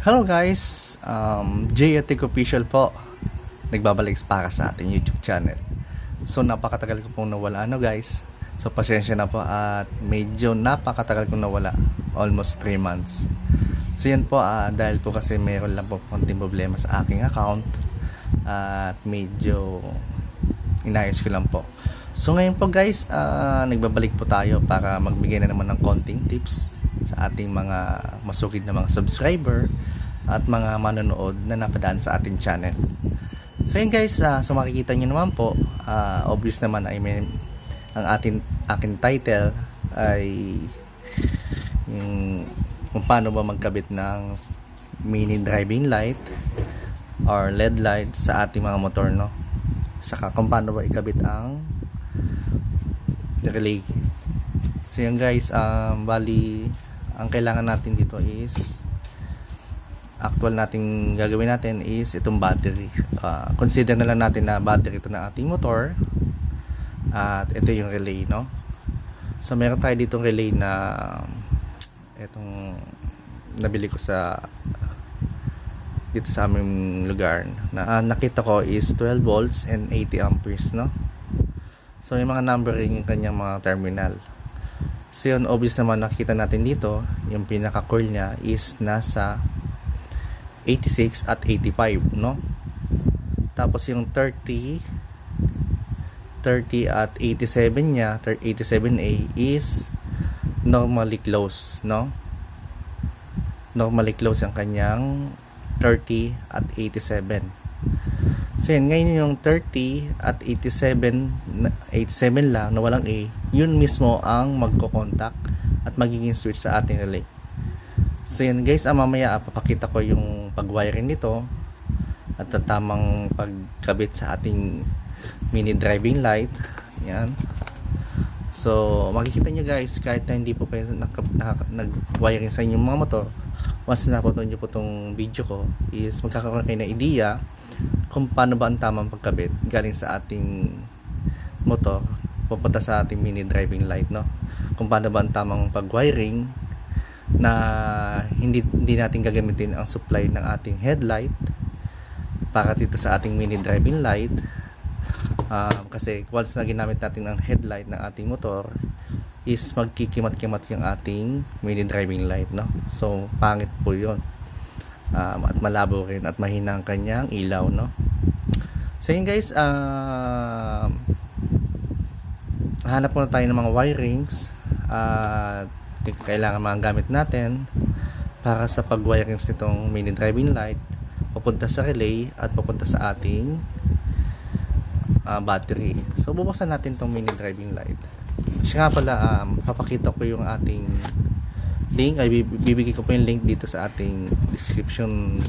Hello guys, Jayatic Official po. Nagbabalik para sa ating YouTube channel. So napakatagal ko pong nawala guys. So pasensya na po at medyo napakatagal kong nawala. Almost 3 months. So yan po dahil po kasi mayroon lang po konting problema sa aking account. At medyo inayos ko lang po. So ngayon po guys, nagbabalik po tayo para magbigay na naman ng konting tips sa ating mga masugid na mga subscriber at mga manonood na napadaan sa ating channel. So yun guys, so makikita nyo naman po, obvious naman ay ang aking title ay yung kung paano ba magkabit ng mini driving light or LED light sa ating mga motor, no? Saka kung paano ba ikabit ang relay. So yun guys, bali ang kailangan natin dito is actual nating gagawin natin is itong battery. Consider na lang natin na battery ito ng ating motor at ito yung relay, no? So meron tayo ditong relay na itong nabili ko dito sa aming lugar na nakita ko is 12 volts and 80 amperes, no? So yung mga numbering yung kanyang mga terminal. So yun, obvious naman nakikita natin dito, yung pinaka coil niya is nasa 86 at 85, no? Tapos yung 30 at 87 niya, 87A is normally close, no? Normally close ang kanyang 30 at 87. So yun, ngayon yung 30 at 87 lang na walang A, yun mismo ang magko-contact at magiging switch sa ating relay. So yun guys, mamaya papakita ko yung pag-wiring nito at ang tamang pagkabit sa ating mini driving light. Yan. So makikita nyo guys, kahit na hindi po kayo nag-wiring sa inyong mga motor, once na napanood nyo po itong video ko, is magkakaroon kayo ng idea kung paano ba ang tamang pagkabit galing sa ating motor pupunta sa ating mini driving light, no? Kung paano ba ang tamang pag-wiring na hindi natin gagamitin ang supply ng ating headlight para dito sa ating mini driving light, kasi once na ginamit natin ang headlight ng ating motor is magkikimat-kimat yung ating mini driving light, no? So pangit po yun. At malabo rin at mahina ang kanyang ilaw, no? So yun guys, hanap muna tayo ng mga wirings at kailangan mga gamit natin para sa pag-wirings nitong mini driving light papunta sa relay at papunta sa ating battery. So bubuksan natin itong mini driving light. Siya nga pala, papakita ko yung ating link, ay bibigay ko po yung link dito sa ating description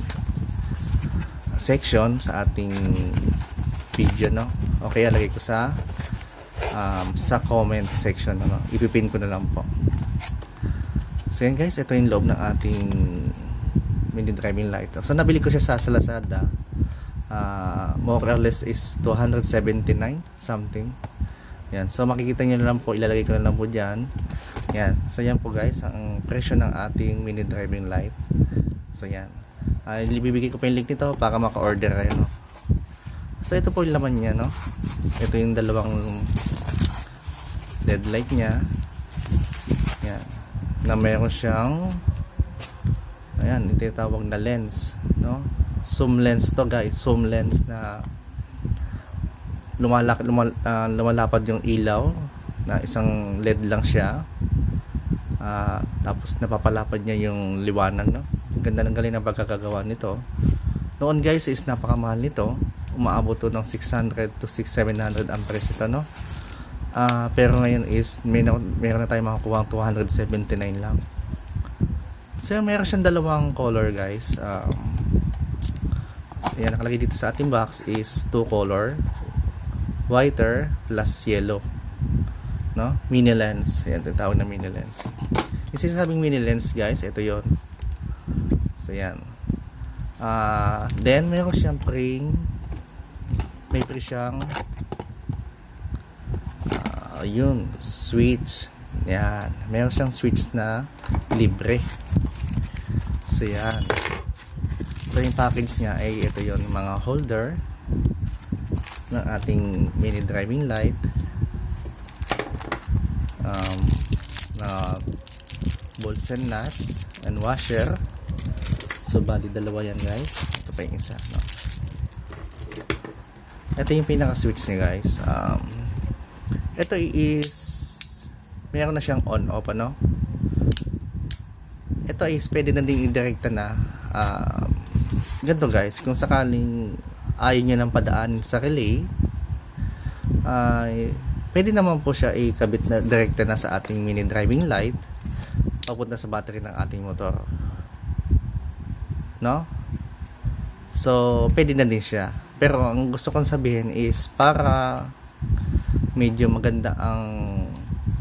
section sa ating video, no? Okay, lagay ko sa comment section, no? Ipipin ko na lang po. So yan guys, ito yung loob ng ating mini driving light. So nabili ko siya sa Lazada, more or less is 279 something. Yan, so makikita nyo na lang po, ilalagay ko na lang po dyan. Yan, so yan po guys ang presyo ng ating mini driving light. So yan, ibibigay ko pa yung link nito para maka-order kayo, no? So ito po yung laman niya, no? Ito yung dalawang LED light niya. Yan, na meron siyang ayan, itinatawag na lens, no? Zoom lens to guys, zoom lens na lumalapad yung ilaw na isang LED lang siya, tapos napapalapad niya yung liwanag, no? Ganda ng galing ng pagkakagawa nito. Noon guys is napakamahal nito, umaabot to ng 600 to 700 amperes ito, no? Pero ngayon is meron na tayong makakuha 279 lang. So meron siyang dalawang color guys. Ayan, nakalagay dito sa ating box is 2 color, whiter plus yellow, no? Mini lens. Ayan, tinatawag na mini lens. Yung sinasabing mini lens guys, ito yon. So yan. Then meron siyang may pre siyang yun, switch. Yan, meron siyang switch na libre. So yan. yung package niya ay ito yon, mga holder ng ating mini driving light, na bolts and nuts and washer. So bali dalawa yan guys, ito pa yung isa, no? Ito yung pinaka switch niya guys. Ito is meron na siyang on off, ano? Ito is pwede na ding indirekta na. Ganito guys, kung sakaling ayaw nyo ng padaan sa relay, pwede naman po siya ikabit na direkta na sa ating mini driving light papunta sa battery ng ating motor, no? So pwede na din siya, pero ang gusto kong sabihin is para medyo maganda ang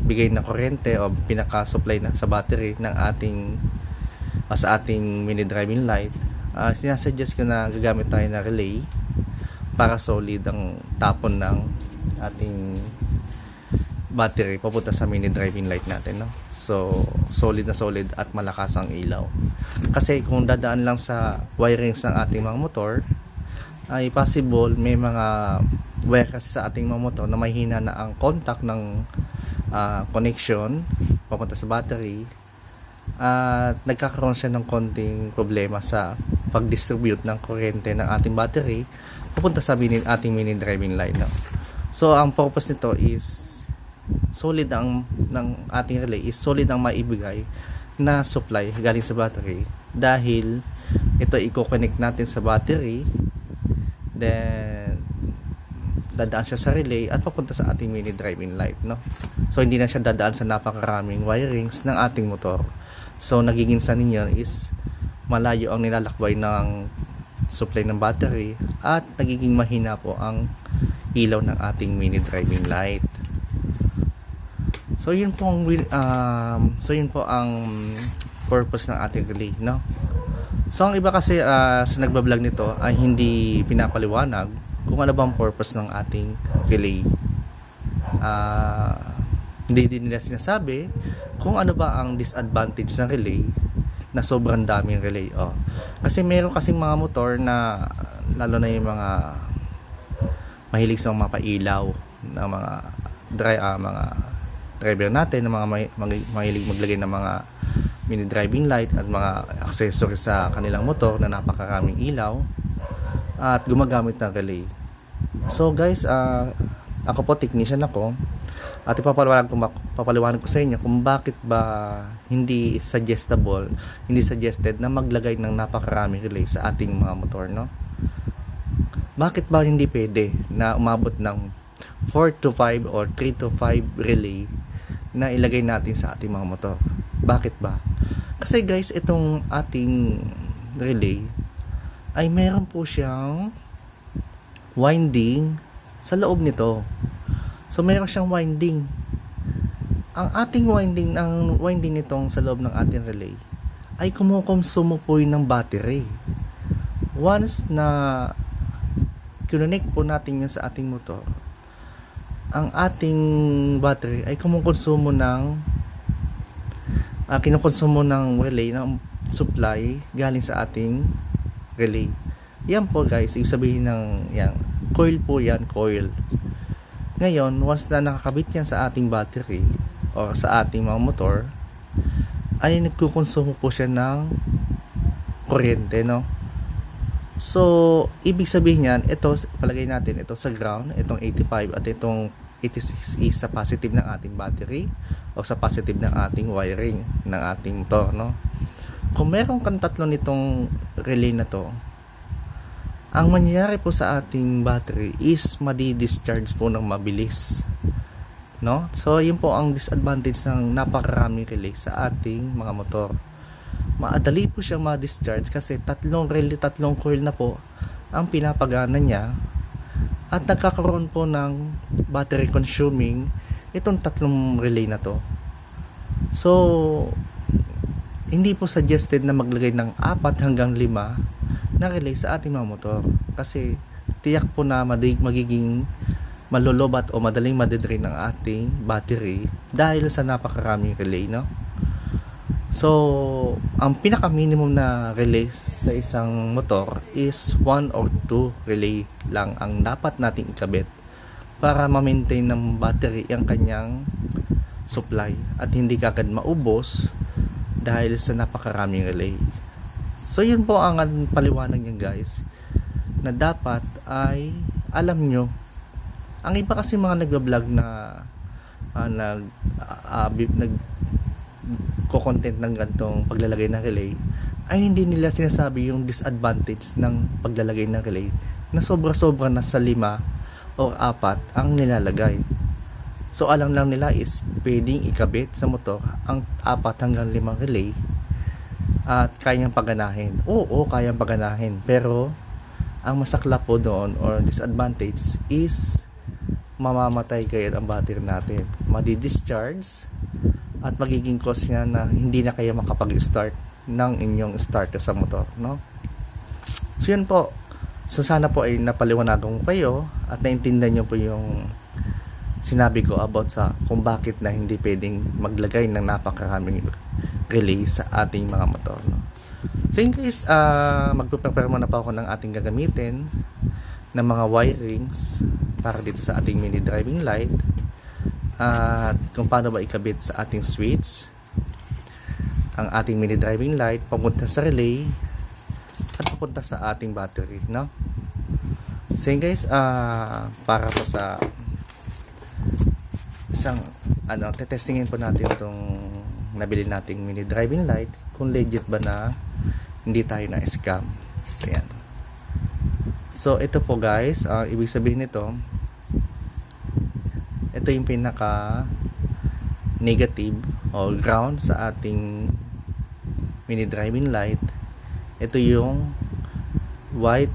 bigay na kuryente o pinaka-supply na sa battery ng ating sa ating mini driving light, sinasuggest ko na gagamit tayo na relay para solid ang tapon ng ating battery papunta sa mini driving light natin, no? So solid na solid at malakas ang ilaw, kasi kung dadaan lang sa wirings ng ating mga motor ay possible may mga wire kasi sa ating mga motor na mahina na ang contact ng connection papunta sa battery, at nagkakaroon siya ng konting problema sa pag-distribute ng kuryente ng ating battery papunta sa ating mini driving light, no? So ang purpose nito is solid ang ng ating relay is solid ang maibigay na supply galing sa battery, dahil ito i-connect natin sa battery, then dadaan siya sa relay at papunta sa ating mini driving light, no? So hindi na siya dadaan sa napakaraming wirings ng ating motor. So nagiging sa ninyo is malayo ang nilalakbay ng supply ng battery at nagiging mahina po ang ilaw ng ating mini driving light. So yun po ang purpose ng ating relay, no? So ang iba kasi sa nagbablog nito ay hindi pinapaliwanag kung ano bang purpose ng ating relay. Hindi din nila sinasabi kung ano ba ang disadvantage ng relay na sobrang daming relay. Kasi meron kasing mga motor na, lalo na yung mga mahilig sa mga pailaw na mga driver natin, na mga mahilig maglagay ng mga mini driving light at mga accessories sa kanilang motor na napakaraming ilaw at gumagamit ng relay. So guys, ako po technician ako at papaliwanag ko sa inyo kung bakit ba hindi suggested na maglagay ng napakaraming relay sa ating mga motor, no? Bakit ba hindi pwede na umabot ng 4 to 5 or 3 to 5 relay na ilagay natin sa ating mga motor? Bakit ba? Kasi guys, itong ating relay ay meron po siyang winding sa loob nito. So meron siyang winding. Ang winding nitong sa loob ng ating relay ay kumukonsumo po yun ng battery. Once na kinonect po natin yan sa ating motor, ang ating battery ay kumukonsumo ng relay, ng supply galing sa ating relay. Yan po guys, ibig sabihin ng yan, coil po yan, coil. Ngayon, once na nakakabit yan sa ating battery o sa ating mga motor, ay nagkukonsumo po siya ng kuryente, no? So, ibig sabihin yan, ito, palagay natin ito sa ground, itong 85 at itong 86 is sa positive ng ating battery o sa positive ng ating wiring ng ating motor, no? Kung meron kang tatlo nitong relay na to, ang mangyayari po sa ating battery is madi-discharge po ng mabilis, no? So yun po ang disadvantage ng napakaraming relay sa ating mga motor. Maadali po siyang ma-discharge kasi tatlong relay, tatlong coil na po ang pinapagana niya at nagkakaroon po ng battery consuming itong tatlong relay na to. So hindi po suggested na maglagay ng 4 hanggang 5 na relay sa ating mga motor, kasi tiyak po na magiging malolobat o madaling madedrain ang ating battery dahil sa napakaraming relay, no? So, ang pinaka-minimum na relay sa isang motor is 1 or 2 relay lang ang dapat nating ikabit para ma-maintain ng battery ang kanyang supply at hindi kagad maubos dahil sa napakaraming relay. So, yun po ang paliwanag niya guys, na dapat ay alam nyo. Ang iba kasi mga nagbablog na nagko-content ng gantong paglalagay ng relay ay hindi nila sinasabi yung disadvantage ng paglalagay ng relay na sobra-sobra na sa 5 o 4 ang nilalagay. So alam lang nila is pwedeng ikabit sa motor ang 4 hanggang 5 relay at kayang paganahin. Oo, kayang paganahin, pero ang masaklap po doon or disadvantage is mamamatay kayo ang battery natin, madi-discharge at magiging cause nga na hindi na kayo makapag-start ng inyong starter sa motor, no? So yun po. So sana po ay napaliwanagan ko kayo at naintindihan nyo po yung sinabi ko about sa kung bakit na hindi pwedeng maglagay ng napakaraming relay sa ating mga motor, no? So in case magpe-prepare muna pa ako ng ating gagamitin ng mga wirings para dito sa ating mini driving light at kung paano ba ikabit sa ating switch ang ating mini driving light papunta sa relay at papunta sa ating battery, no? So yun guys, para po sa isang tetestingin po natin itong nabili nating mini driving light kung legit ba na hindi tayo na scam. So yan. So ito po guys, ibig sabihin nito, ito yung pinaka negative o ground sa ating mini driving light. Ito yung white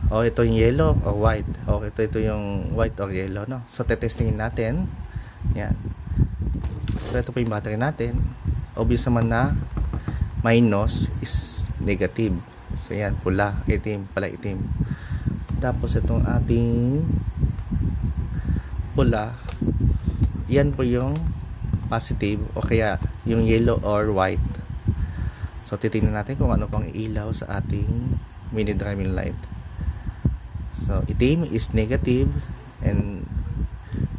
o ito yung yellow o white o ito yung white or yellow, no? So tetestingin natin yan. So ito po yung battery natin. Obvious naman na minus is negative. So yan, pula, itim, pala itim. Tapos itong ating pula, yan po yung positive o kaya yung yellow or white. So titingnan natin kung ano pang ilaw sa ating mini driving light. So itim is negative and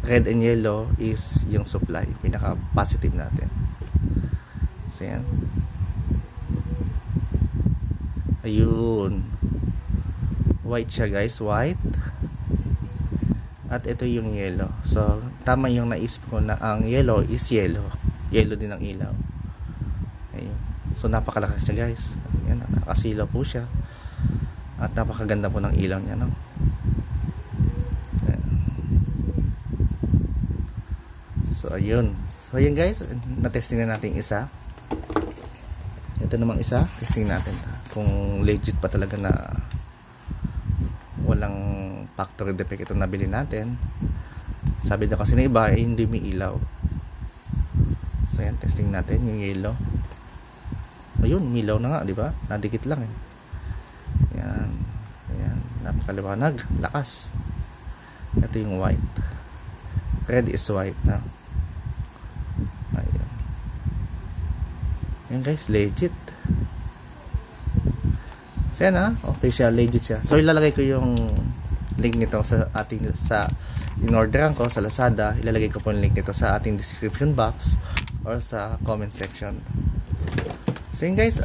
red and yellow is yung supply, pinaka positive natin. So yan. Ayun, white siya guys, white. At ito yung yellow. So tama yung naisip ko na ang yellow is yellow. Yellow din ang ilaw. Ayun. So napakalakas siya guys. Ayan, nakasilaw po siya. At napakaganda po ng ilaw niya, no? Ayan. So ayun. So ayun guys, na-testing na natin isa. Ito namang isa, testing natin kung legit pa talaga na walang factory defect itong nabili natin. Sabi na kasi na iba ay hindi may ilaw. So yan, testing natin yung yellow. Ayun, milaw na nga, di ba? Nadikit lang eh. Yan. Yan, napakaliwanag, lakas. Ito yung white. Red is white na. Ayun. Yan guys, legit. So yan okay siya, legit siya. So ilalagay ko yung link nito sa ating in-orderan ko sa Lazada. Ilalagay ko po yung link nito sa ating description box or sa comment section. So yun guys,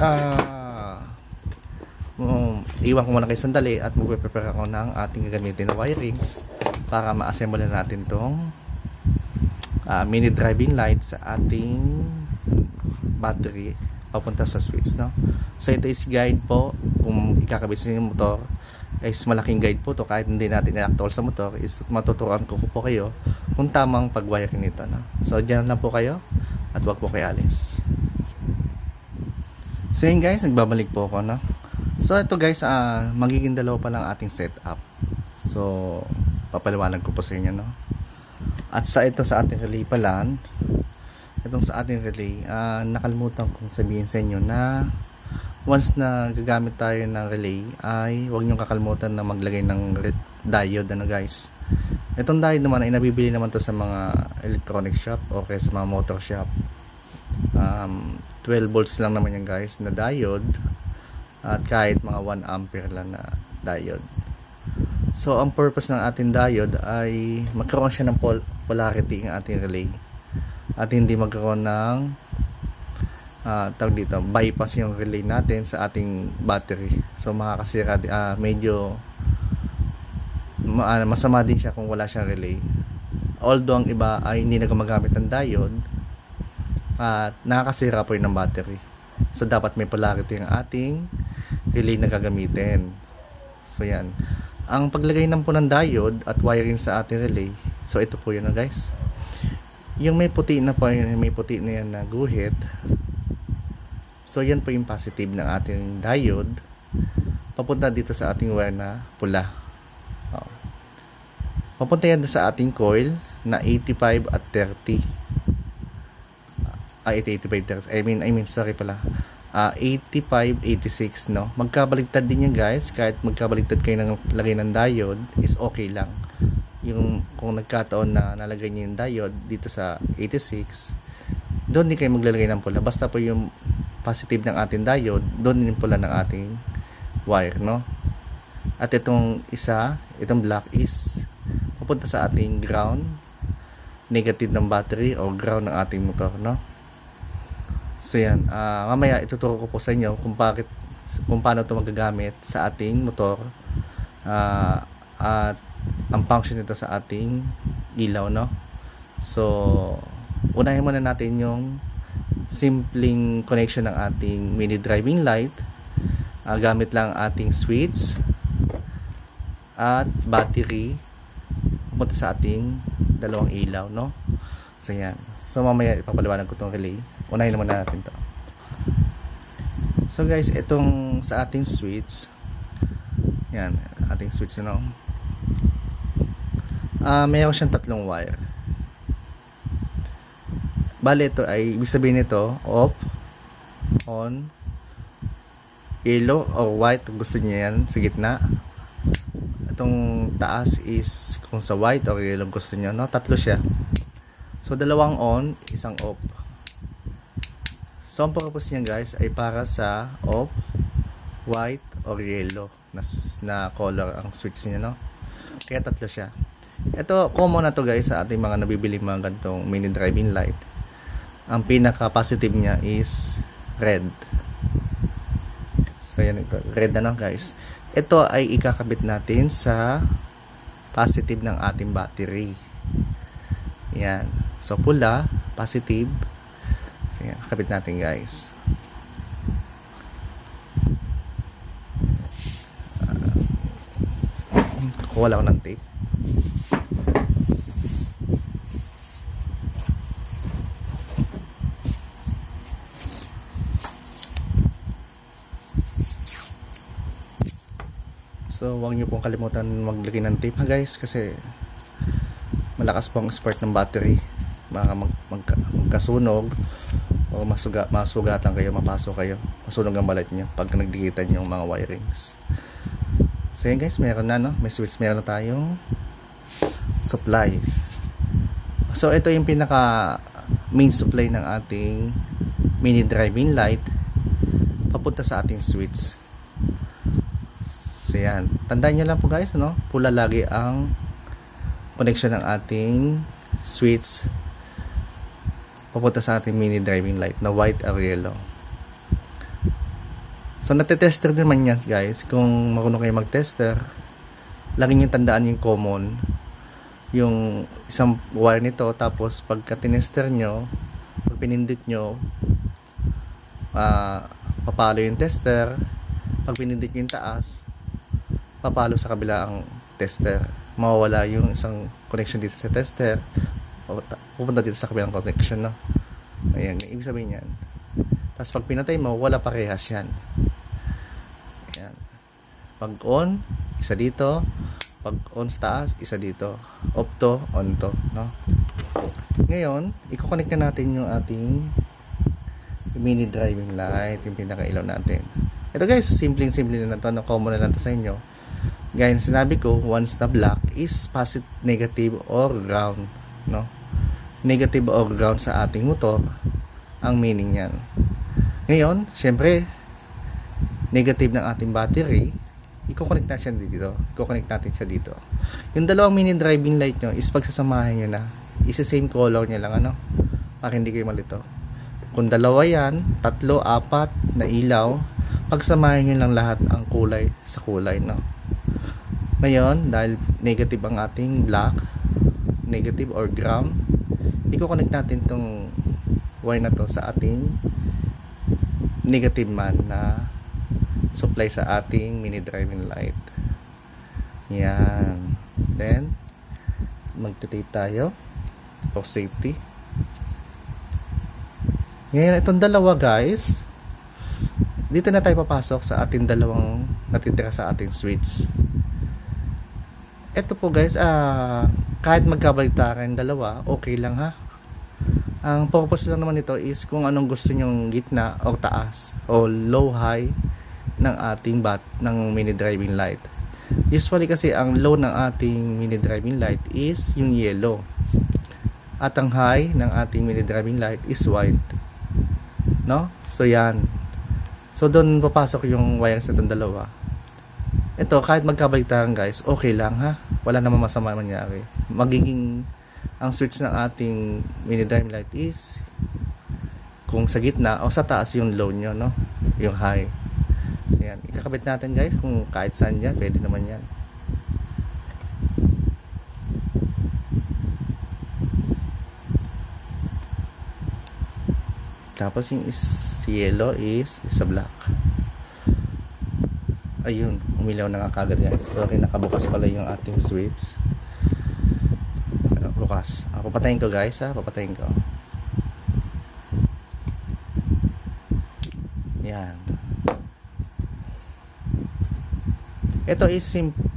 iwan ko muna kayo sandali at magpe-prepare ako ng ating gagamitin na wirings para ma-assemble natin tong mini driving light sa ating battery papunta sa switch, no? So ito is guide po kung ikakabit sa yung motor, is malaking guide po to kahit hindi natin i-actual sa motor, is matuturuan ko po kayo kung tamang pag-wiring nito, no? So dyan lang po kayo at wag po kayo alis. So yun guys, nagbabalik po ako, no? So ito guys, magiging dalawa pa lang ating setup. So papaliwanag ko po sa inyo, no? At sa ito sa ating relay pala, itong sa ating relay, nakalimutan kong sabihin sa inyo na once na gagamit tayo ng relay ay huwag nyo kakalimutan na maglagay ng diode, ano guys. Itong diode naman ay nabibili naman to sa mga electronic shop o kaya sa mga motor shop. 20 12 volts lang naman yan guys na diode, at kahit mga 1 ampere lang na diode. So ang purpose ng ating diode ay magkaroon siya ng polarity ng ating relay, at hindi magkaroon ng tawag dito, bypass yung relay natin sa ating battery. So makakasira, medyo masama din siya kung wala siyang relay. Although ang iba ay hindi na gumagamit ng diode, at nakakasira po yun ng battery. So dapat may polarity ang ating relay na gagamitin. So yan, ang paglagay ng po ng diode at wiring sa ating relay. So ito po yun guys, yung may puti na po, may puti na yan na guhit. So yan po yung positive ng ating diode papunta dito sa ating wire na pula. Papunta yan sa ating coil na 85 at 30. 85, 30. I mean, sorry pala. 85, 86, no? Magkabaligtad din yan guys. Kahit magkabaligtad kayo ng lagay ng diode, is okay lang. Yung kung nagkataon na nalagay niyo yung diode dito sa 86, doon din kayo maglalagay ng pula. Basta po yung positive ng ating diode, doon din pula ng ating wire, no? At itong isa, itong black is pupunta sa ating ground, negative ng battery o ground ng ating motor, no? So yan, mamaya ituturo ko po sa inyo kung paano ito magagamit sa ating motor, at ang function nito sa ating ilaw, no? So unahin muna natin yung simpleng connection ng ating mini driving light, gamit lang ating switch at battery pupunta sa ating dalawang ilaw, no? So yan, so mamaya ipapaliwanag ko itong relay. Unahin naman natin to. So guys, itong sa ating switch, yan, ating switch, you know, mayroon siyang tatlong wire. Bale, ito ay, ibig sabihin nito, off, on, yellow or white, gusto niya yan, sa gitna. Itong taas is kung sa white or yellow gusto niya, no? Tatlo siya. So dalawang on, isang off. So ang purpose niya guys ay para sa off, white or yellow na color ang switch niya, no? Kaya tatlo siya. Ito common na to guys sa ating mga nabibili mga ganitong mini driving light. Ang pinaka positive niya is red. So yan, red na, no, guys. Ito ay ikakabit natin sa positive ng ating battery. Yan. So pula, positive. So yan, kabit natin guys. Kuha lang ako ng tape. So huwag nyo pong kalimutan maglagay ng tape ha guys, kasi malakas po ang spark ng battery. Baka magkasunog o masugatan kayo, mapasok kayo, masunog ang balat nyo pag nagdikitan yung mga wirings. So yan guys, meron na, no? May switch, meron na tayong supply. So ito yung pinaka main supply ng ating mini driving light papunta sa ating switch. So yan, tandaan nyo lang po guys, no? Pula lagi ang connection ng ating switch papunta sa ating mini driving light na white or yellow. So natetester din naman yan guys. Kung marunong kayo mag-tester, lagi nyo tandaan yung common, yung isang wire nito, tapos pagka tinester nyo, pag pinindot nyo, papalo yung tester. Pag pinindot nyo yung taas, papalo sa kabila ang tester. Mawawala yung isang connection dito sa tester, pupunta dito sa kabilang connection, no? Ayan, ibig sabihin yan. Tapos pag pinatay mo, wala parehas yan. Ayan. Pag on, isa dito. Pag on sa taas, isa dito. Off to, on to, no? Ngayon, i-connect na natin yung ating mini driving light, yung pinaka-ilaw natin. Ito guys, simple na to, no? Common na lang to sa inyo. Gaya na sinabi ko, once na black is positive, negative, or ground, no? Negative or ground sa ating motor ang meaning yan. Ngayon, syempre, negative ng ating battery, i-connect natin siya dito. Yung dalawang mini driving light nyo is pagsasamahin nyo na. Isa-same color niya lang, ano? Para hindi kayo malito. Kung dalawa yan, 3, 4 na ilaw, pagsamahin nyo lang lahat ang kulay sa kulay, no? Ngayon, dahil negative ang ating black, negative or ground, i-connect natin tong wire na to sa ating negative man na supply sa ating mini driving light. Yan. Then, magtitape tayo for safety. Ngayon, itong dalawa guys, dito na tayo papasok sa ating dalawang natitira sa ating switch. Ito po guys, kahit magkabaligtaran dalawa, okay lang ha. Ang purpose lang naman nito is kung anong gusto nyong gitna o taas o low high ng ating ng mini driving light. Usually kasi ang low ng ating mini driving light is yung yellow. At ang high ng ating mini driving light is white. No? So yan. So doon papasok yung wires na itong dalawa. Ito kahit magkabaligtaran guys, okay lang ha. Wala namang masama mangyari. Magiging ang switch ng ating mini driving light is kung sa gitna o sa taas yung low nyo, no? Yung high. So yan, ikakabit natin guys kung kahit saan yan, pwede naman yan. Tapos yung yellow is sa black. Ayun, umilaw na nga kagad guys. Sorry, nakabukas pala yung ating switch. Bukas. Papatayin ko guys ha, papatayin ko. Yan. Ito is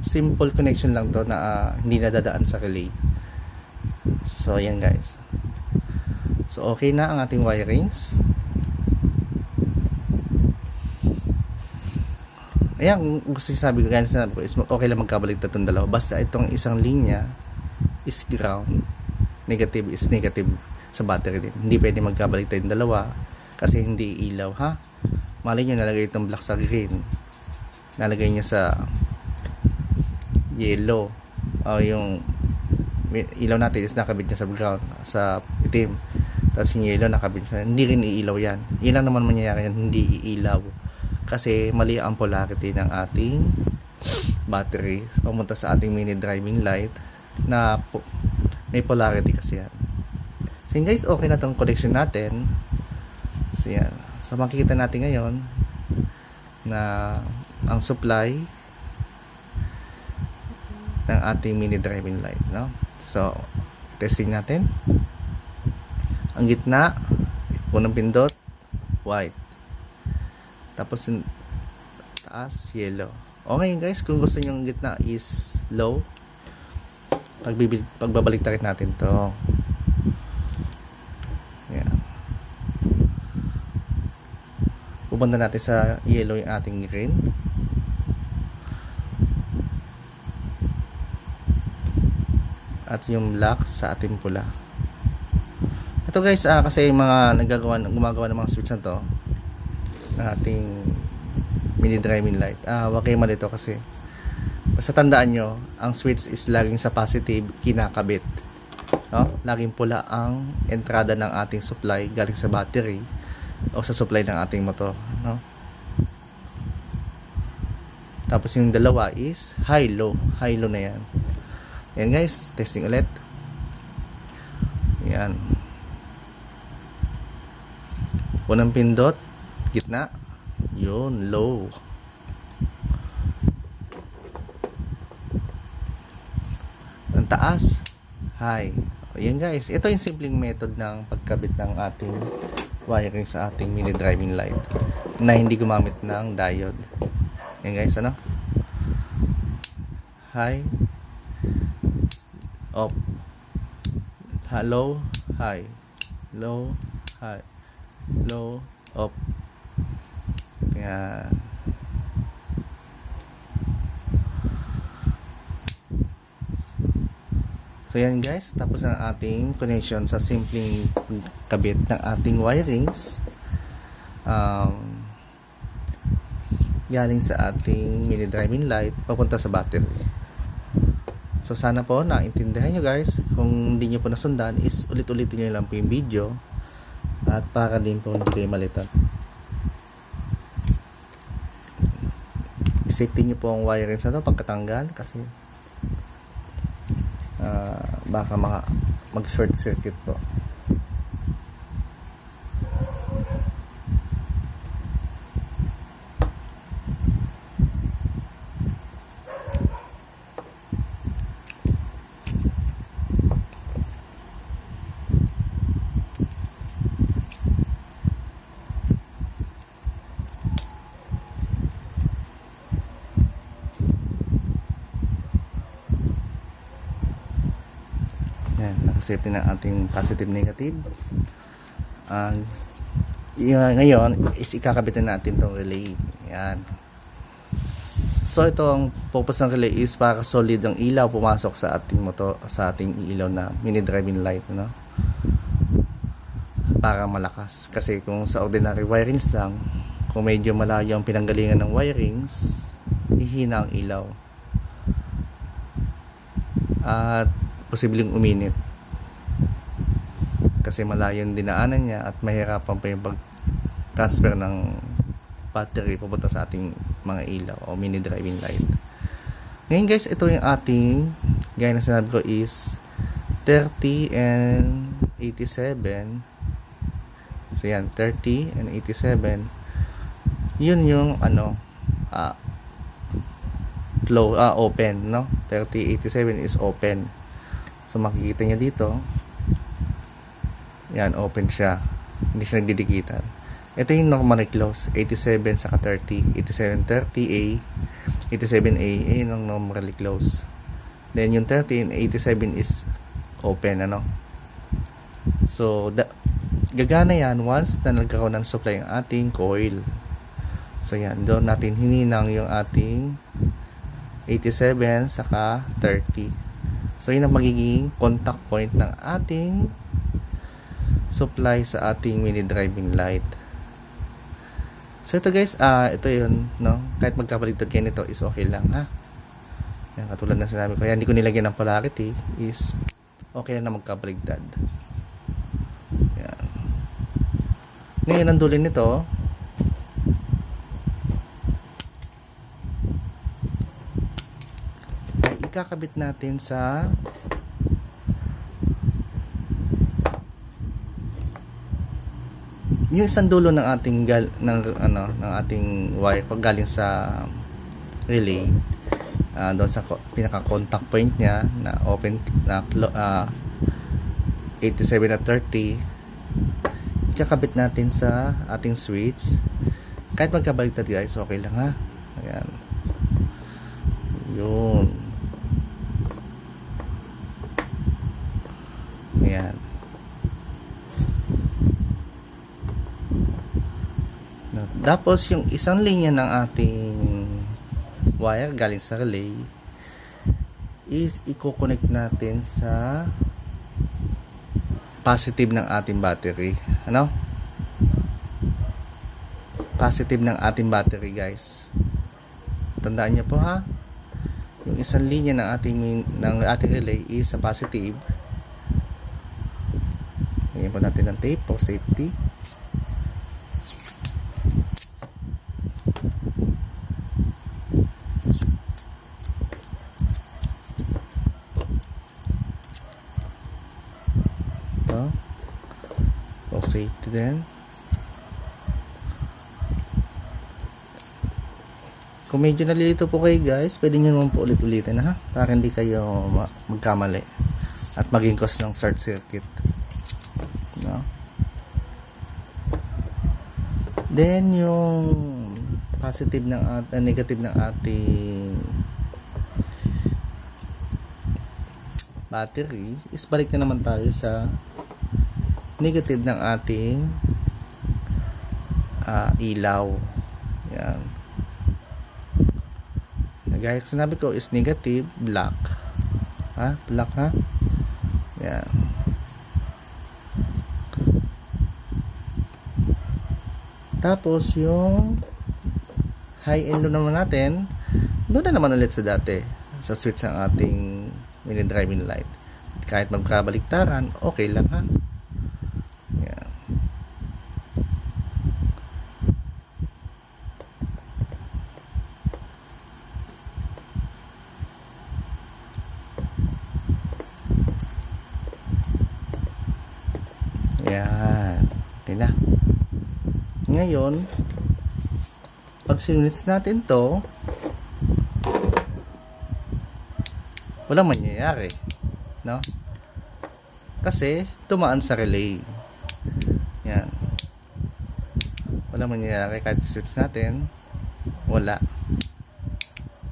simple connection lang to na hindi nadadaan sa relay. So yan guys. So okay na ang ating wirings. Ayan, gusto yung sabi ko is okay lang magkabaligtad itong dalawa. Basta itong isang linya is ground, negative is negative sa battery din. Hindi pwede magkabaligtad yung dalawa kasi hindi ilaw ha. Malay nyo nalagay itong black sa green, nalagay nyo sa yellow, o yung ilaw natin is nakabit niya sa ground, sa itim, tapos yung yellow nakabit niya, hindi rin iilaw yan. Yun lang naman mangyayari yan, hindi iilaw kasi mali ang polarity ng ating battery pamunta sa ating mini driving light na may polarity kasi yan. So yun guys, okay na tong connection natin. So yan, so makikita natin ngayon na ang supply ng ating mini driving light, no? So testing natin. Ang gitna, unang pindot white, tapos yung taas yellow. Okay guys, kung gusto nyo yung gitna is low, pagbabalik natin to. Yan. Pupunta natin sa yellow yung ating green. At yung black sa ating pula. Ito guys, kasi yung mga gumagawa ng mga switch na to, ng ating mini driving light, wag kayo malito kasi basta tandaan nyo, ang switch is laging sa positive kinakabit, no? Laging pula ang entrada ng ating supply galing sa battery o sa supply ng ating motor, no? Tapos yung dalawa is high low na yan. Yan guys, testing ulit. Yan, unang pindot gitna, yun, low. Ang taas, high. Ayan guys, ito yung simpleng method ng pagkabit ng ating wiring sa ating mini driving light na hindi gumamit ng diode. Ayan guys, ano? High, off, low, high, low, high, low, off. Yan. So yan guys, tapos ang ating connection sa simpleng kabit ng ating wirings. galing sa ating mini driving light papunta sa battery. So sana po naintindihan nyo guys. Kung hindi nyo po nasundan is ulit-ulitin nyo lang po yung video at para din po hindi kayo malito. Safety nyo po ang wiring sa ito pagkatanggal kasi baka mag short circuit po. Nakasafety ng ating positive negative. Ngayon is ikakabitin natin tong relay. Yan. So ito ang purpose ng relay is para solid ang ilaw pumasok sa ating motor, sa ating ilaw na mini driving light, no? Para malakas. Kasi kung sa ordinary wirings lang, kung medyo malayo ang pinanggalingan ng wirings, hihina ang ilaw. At posibleng uminit. Kasi malayo yung dinaanan niya at mahirapan pa yung pag-transfer ng battery papunta sa ating mga ilaw o mini driving light. Ngayon guys, ito yung ating, gaya na sinabi ko is 30 and 87. So yan, 30 and 87. Yun yung open, no? 30, 87 is open. So makikita niya dito, yan, open siya. Hindi siya nagdidikitan. Ito yung normally close. 87 saka 30. 87, 30A. 87A. Ayun ang normally close. Then yung 30 and 87 is open, ano. So, gagana yan once na nagkaroon ng supply ang ating coil. So, yan. Doon natin hininang yung ating 87 saka 30. So, yun ang magiging contact point ng ating supply sa ating mini driving light. So ito guys, ito yun, no? Kahit magkapaligtad kayo nito is okay lang, ha? Yan, katulad ng sinabi ko, yan, hindi ko nilagyan ng polarity, is okay lang na magkapaligtad. Yan. Ngayon, ang dulo nito, ay ikakabit natin sa yung isang dulo ng ating ng ating wire pag galing sa relay, doon sa pinaka contact point niya na open na 87 at 30, ikakabit natin sa ating switch. Kahit magkabaliktad guys, okay lang, ha? Ayan, yun, ayan. Tapos yung isang linya ng ating wire galing sa relay is i-connect natin sa positive ng ating battery. Ano? Positive ng ating battery guys. Tandaan niyo po, ha? Yung isang linya ng ating relay is sa positive. Lagyan po natin ng tape for safety. Safety din. Kung medyo nalilito po kayo guys, pwede nyo naman po ulit-ulitin, ha, para hindi kayo magkamali at maging cause ng short circuit, no? Then yung positive ng negative ng ating battery is balik na naman tayo sa negative ng ating ilaw. Yan. Gaya ko sinabi ko is negative, black. Ha? Black, ha? Yan. Tapos yung high and low naman natin, doon na naman ulit sa dati, sa switch ng ating mini driving light. Kahit magkabaliktaran, okay lang ha. Yan. Yan. Okay na. Ngayon, pag sinunits natin to, walang mangyayari, no? Kasi tumaan sa relay. Yan. Walang mangyayari kahit switch natin, wala.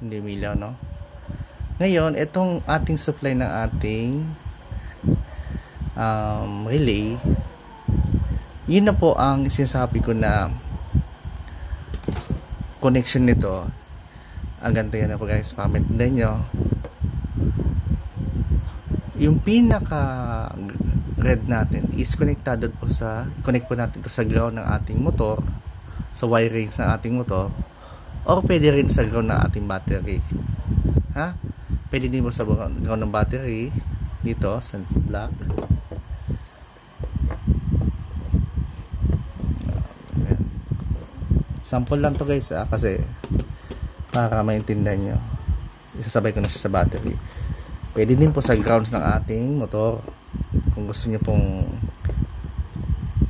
Hindi milaw, no? Ngayon, itong ating supply ng ating relay, yun na po ang sinasabi ko na connection nito. Ang ganito yan na po guys, pamintindihan nyo. Yung pinaka red natin is connect po natin to sa ground ng ating motor, sa wiring ng ating motor, or pwede rin sa ground ng ating battery. Ha? Pwede din mo sa ground ng battery dito sa black. Sample lang to guys kasi para maintindihan nyo. Isasabay ko na siya sa battery. Pwede din po sa grounds ng ating motor. Kung gusto niyo pong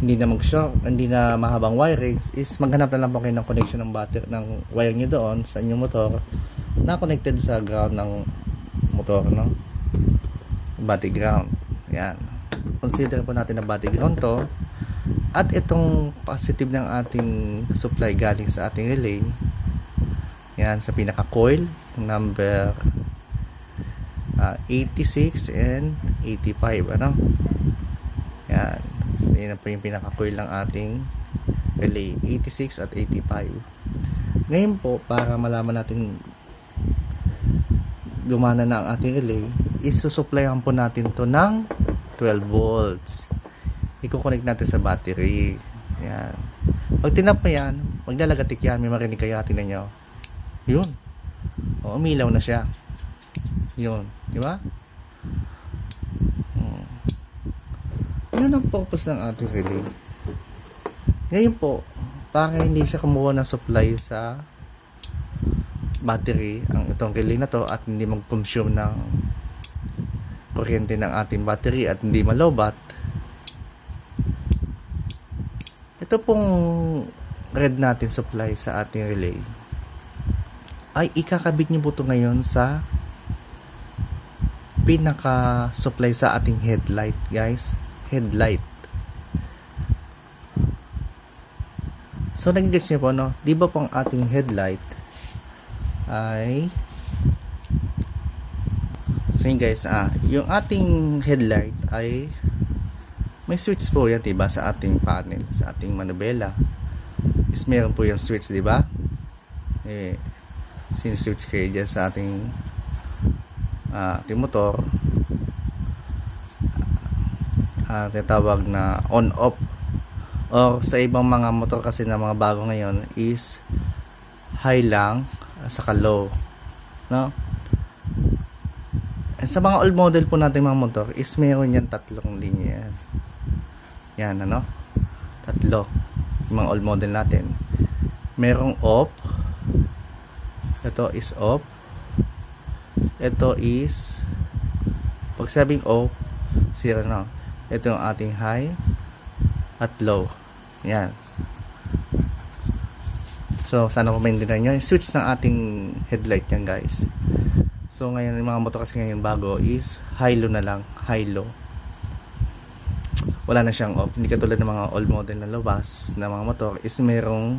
hindi na mahabang wiring, is maghanap na lang po kayo ng connection ng battery, ng wire niyo doon sa inyong motor na connected sa ground ng motor, no? Body ground. Yan. Consider po natin na body ground to. At itong positive ng ating supply galing sa ating relay, yan, sa pinaka coil number 86 and 85, ano? Yan. So, yan po yung pinaka coil ng ating relay, 86 at 85. Ngayon po, para malaman natin gumana na ang ating relay, isusupplyan po natin to ng 12 volts. I-connect natin sa battery. Yan. Pag tinap mo yan, maglalagatik yan, may marinig kayo, tingnan nyo. Yun. O, umilaw na siya. Yun. Di ba? Yun ang purpose ng ating relay. Ngayon po, para hindi siya kumuha ng supply sa battery, ang itong relay na to, at hindi mag-consume ng kuryente ng ating battery at hindi malobat, ito pong red natin supply sa ating relay ay ikakabit niyo po ito ngayon sa pinaka supply sa ating headlight, guys. Headlight. So nagigets niyo po, no? Di ba pong ating headlight ay so yun guys, yung ating headlight ay may switch po yan, diba, sa ating panel, sa ating manubela is meron po yung switch, diba? Siniswitch kayo dyan sa ating motor, tinatawag na on off, or sa ibang mga motor kasi na mga bago ngayon is high lang saka low, no? And sa mga old model po natin mga motor is meron yan tatlong linya yan. Yan, ano? Tatlo. Yung mga old model natin. Merong off. Ito is off. Ito is pag sabing off, zero na. Ito yung ating high at low. Yan. So, sana po maintindihan nyo. Yung switch ng ating headlight yan, guys. So, ngayon, yung mga motor kasi ngayon bago is high-low na lang. High-low. Wala na siyang off. Hindi katulad ng mga old model na lobas na mga motor is merong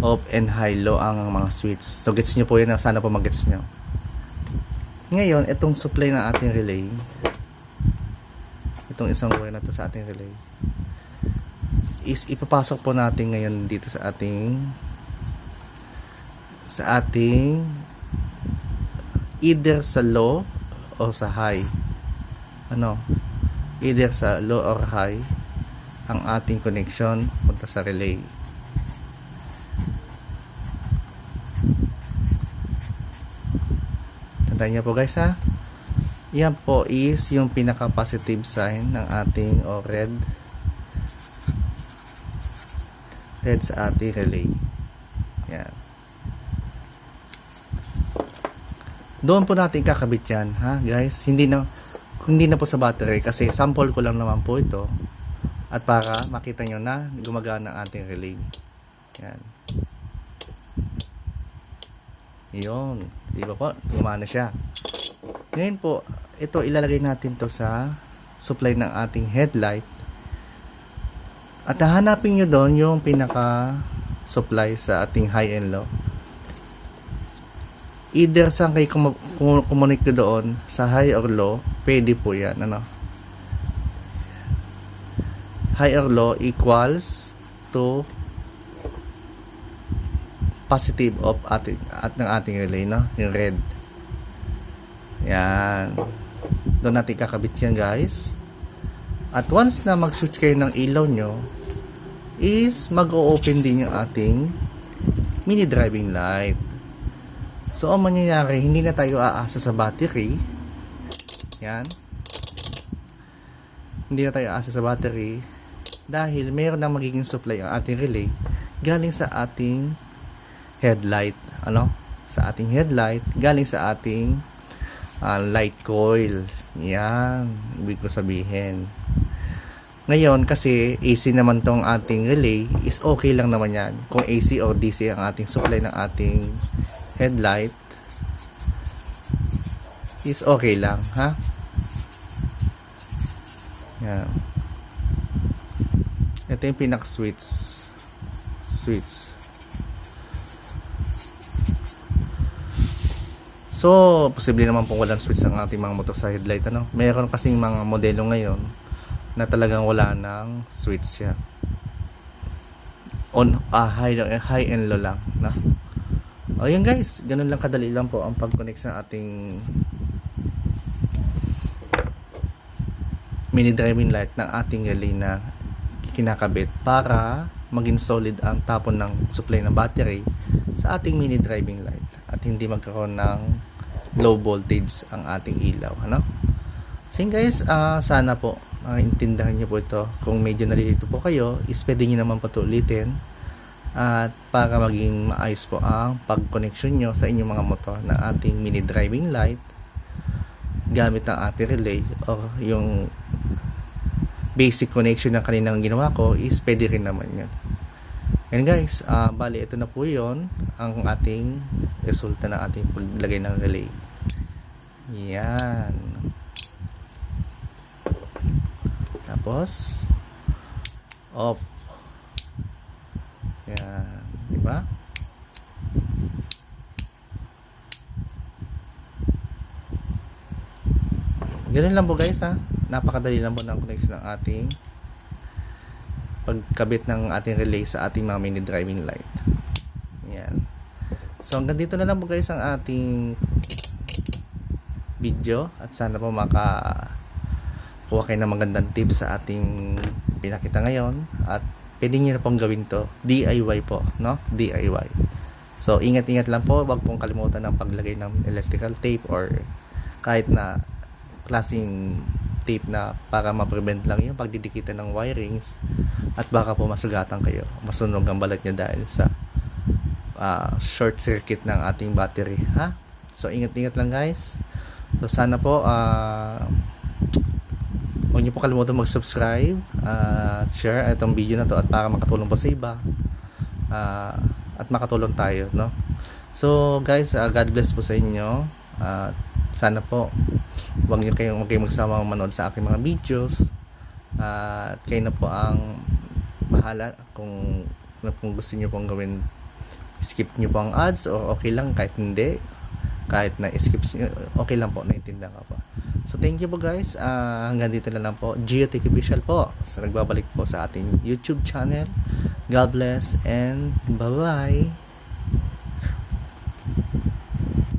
off and high-low ang mga switch. So, gets nyo po yun. Sana po mag-gets nyo. Ngayon, itong supply ng ating relay, itong isang wire na to sa ating relay, is ipapasok po natin ngayon dito sa ating either sa low o sa high, ano, either sa low or high ang ating connection punta sa relay. Kita niyo po guys ha. Yan po is yung pinaka positive sign ng ating red sa ating relay. Yan. Doon po natin kakabit yan ha guys. Hindi na po sa battery kasi sample ko lang naman po ito. At para makita nyo na gumagana ang ating relay. Yan. Yun. Di ba po? Gumana siya. Ngayon po, ito ilalagay natin to sa supply ng ating headlight. At hahanapin nyo doon yung pinaka supply sa ating high and low. Either saan kayo kumonik doon sa high or low, pwede po yan. Ano? High or low equals to positive of ng ating relay, no? Yung red. Yan. Doon natin kakabit yan guys. At once na mag-switch kayo ng ilaw nyo, is mag-o-open din yung ating mini driving light. So, ang mangyayari, hindi na tayo aasa sa battery. Yan. Hindi na tayo aasa sa battery dahil mayroon na magiging supply ang ating relay galing sa ating headlight. Ano? Sa ating headlight, galing sa ating light coil. Yan. Ibig ko sabihin. Ngayon, kasi AC naman tong ating relay, is okay lang naman yan. Kung AC or DC ang ating supply ng ating headlight, is okay lang, ha? Yan. Ito yung pinak-switch. So, posible naman pong walang switch ang ating mga motor sa headlight, ano? Mayroon kasing mga modelo ngayon na talagang wala ng switch yan. High and low lang, na? O yun guys, ganun lang kadali lang po ang pag-connect sa ating mini driving light ng ating relay na kinakabit para maging solid ang tapon ng supply ng battery sa ating mini driving light at hindi magkaroon ng low voltage ang ating ilaw, ano? So yun guys, sana po intindihan niyo po ito. Kung medyo nalilito po kayo, is pwede nyo naman po ito ulitin at para maging maayos po ang pag-connection nyo sa inyong mga motor ng ating mini driving light gamit ang ating relay o yung basic connection na kaninang ginawa ko is pwede rin naman yun. And guys, bali ito na po yun ang ating resulta ng ating paglagay ng relay. Yan. Tapos off. Yan, di ba? Ganun lang po guys ha. Napakadali lang po ng connection ng ating pagkabit ng ating relay sa ating mga mini driving light. Yan. So hanggang dito na lang po guys ang ating video at sana po makakuha kayo ng magandang tips sa ating pinakita ngayon at pwede nyo na pong gawin to. DIY po, no? DIY. So, ingat-ingat lang po. Huwag pong kalimutan ng paglagay ng electrical tape or kahit na klaseng tape na para ma-prevent lang yung pagdidikitan ng wirings at baka po masugatan kayo. Masunog ang balat nyo dahil sa short circuit ng ating battery. Ha? So, ingat-ingat lang guys. So, sana po huwag niyo po kalimutan mag-subscribe at share itong video na to at para makatulong po sa iba at makatulong tayo, no? So guys, God bless po sa inyo. Sana po huwag niyo kayong magsama manood sa aking mga videos at kayo na po ang bahala kung gusto niyo pong gawin. Skip niyo po ang ads o okay lang kahit hindi, kahit na skip niyo, okay lang po, naiintindihan ka po. So thank you po guys. Hanggang dito na lang po. Geotech Official po. So nagbabalik po sa ating YouTube channel. God bless and bye bye.